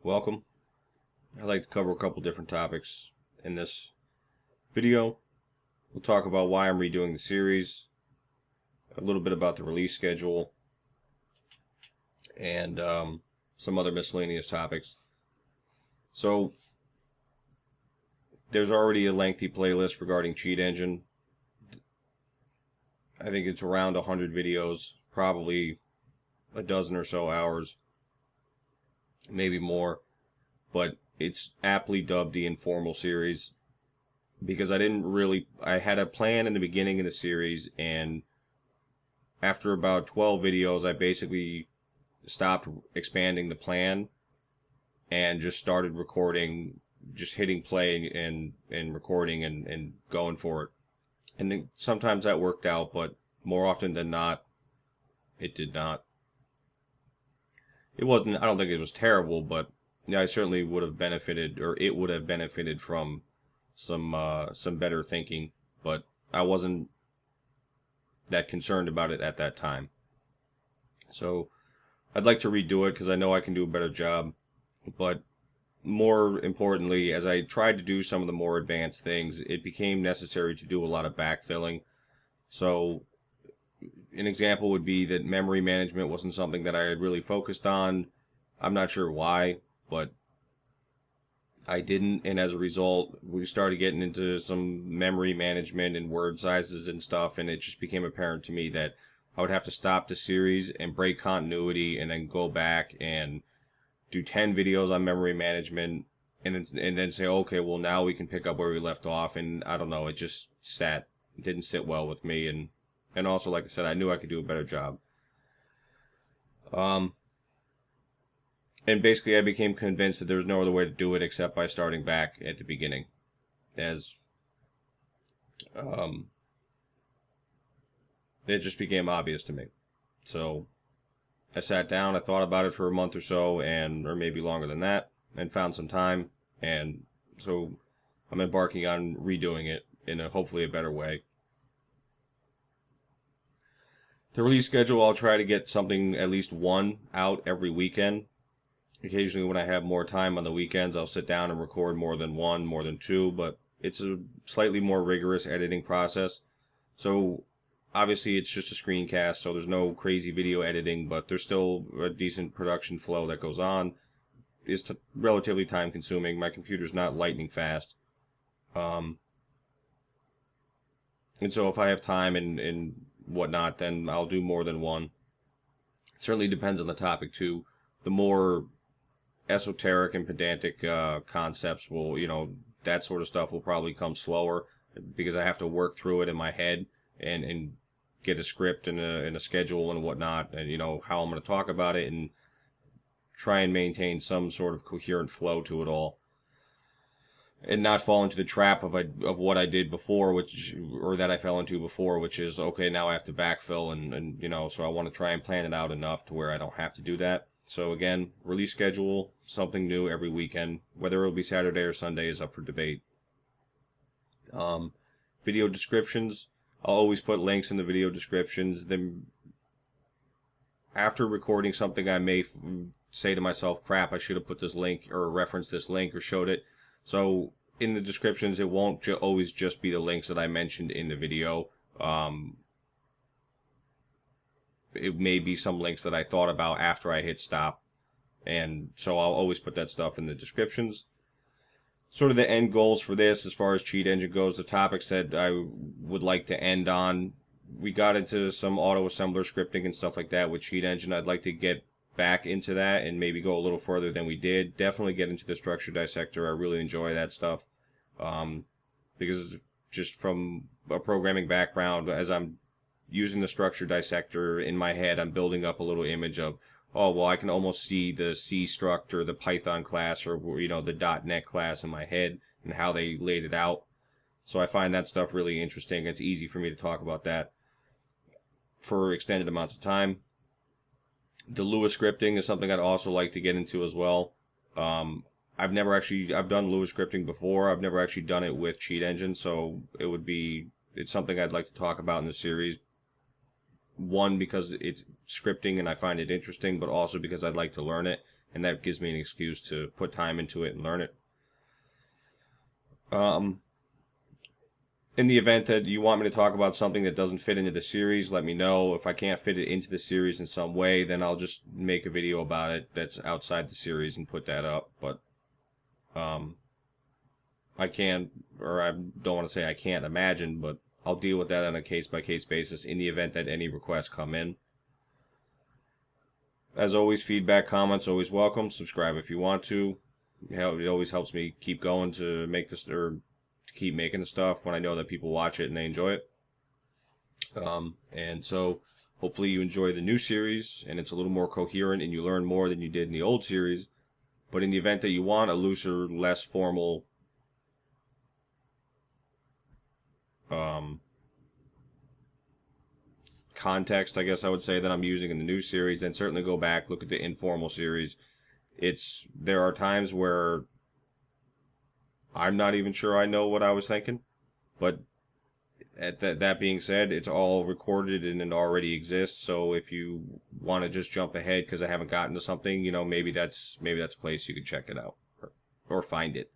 welcome. I'd like to cover a couple different topics in this video. We'll talk about why I'm redoing the series, a little bit about the release schedule, and some other miscellaneous topics. So, there's already a lengthy playlist regarding Cheat Engine. I think it's around 100 videos, probably a dozen or so hours, maybe more, but it's aptly dubbed the informal series because I had a plan in the beginning of the series, and after about 12 videos I basically stopped expanding the plan and just started recording, just hitting play and recording and going for it. And then sometimes that worked out, but more often than not, it did not. I don't think it was terrible, but yeah, I certainly would have benefited, or it would have benefited from some better thinking, but I wasn't that concerned about it at that time. So I'd like to redo it because I know I can do a better job, but more importantly, as I tried to do some of the more advanced things, it became necessary to do a lot of backfilling. So an example would be that memory management wasn't something that I had really focused on. I'm not sure why, but I didn't, and as a result, we started getting into some memory management and word sizes and stuff, and it just became apparent to me that I would have to stop the series and break continuity and then go back and do 10 videos on memory management and then say, okay, well, now we can pick up where we left off. And I don't know, it just didn't sit well with me, and also, like I said, I knew I could do a better job. And basically I became convinced that there was no other way to do it except by starting back at the beginning, as it just became obvious to me. So I sat down, I thought about it for a month or so, or maybe longer than that, and found some time, and so I'm embarking on redoing it in hopefully a better way. The release schedule, I'll try to get something, at least one, out every weekend. Occasionally when I have more time on the weekends, I'll sit down and record more than one, more than two, but it's a slightly more rigorous editing process. So obviously it's just a screencast, so there's no crazy video editing, but there's still a decent production flow that goes on. It's relatively time consuming. My computer's not lightning fast. And so if I have time and whatnot, then I'll do more than one. It certainly depends on the topic too. The more esoteric and pedantic concepts that sort of stuff will probably come slower because I have to work through it in my head and get a script and a schedule and whatnot, and how I'm going to talk about it and try and maintain some sort of coherent flow to it all, and not fall into the trap of what I did before, that I fell into before, which is, okay, now I have to backfill and so I want to try and plan it out enough to where I don't have to do that. So again, release schedule, something new every weekend. Whether it'll be Saturday or Sunday is up for debate. Video descriptions, I'll always put links in the video descriptions. Then after recording something, I may say to myself, crap, I should have put this link or referenced this link or showed it. So in the descriptions, it won't always just be the links that I mentioned in the video. It may be some links that I thought about after I hit stop, and so I'll always put that stuff in the descriptions. Sort of the end goals for this, as far as Cheat Engine goes, the topics that I would like to end on. We got into some auto-assembler scripting and stuff like that with Cheat Engine. I'd like to get back into that and maybe go a little further than we did. Definitely get into the structure dissector. I really enjoy that stuff, because just from a programming background, as I'm using the structure dissector in my head, I'm building up a little image of, oh, well, I can almost see the C struct or the Python class or the .NET class in my head and how they laid it out. So I find that stuff really interesting. It's easy for me to talk about that for extended amounts of time. The Lua scripting is something I'd also like to get into as well. I've done Lua scripting before. I've never actually done it with Cheat Engine, so it's something I'd like to talk about in the series. One, because it's scripting and I find it interesting, but also because I'd like to learn it and that gives me an excuse to put time into it and learn it. In the event that you want me to talk about something that doesn't fit into the series, let me know. If I can't fit it into the series in some way, then I'll just make a video about it that's outside the series and put that up. But I can't, or I don't want to say I can't imagine, but I'll deal with that on a case-by-case basis in the event that any requests come in. As always, feedback, comments, always welcome. Subscribe if you want to. It always helps me keep going to make this, or to keep making the stuff when I know that people watch it and they enjoy it. And so hopefully you enjoy the new series and it's a little more coherent and you learn more than you did in the old series. But in the event that you want a looser, less formal context, I guess I would say, that I'm using in the new series, then certainly go back, look at the informal series. There are times where I'm not even sure I know what I was thinking, but that being said, it's all recorded and it already exists. So if you want to just jump ahead because I haven't gotten to something, maybe that's a place you could check it out or find it.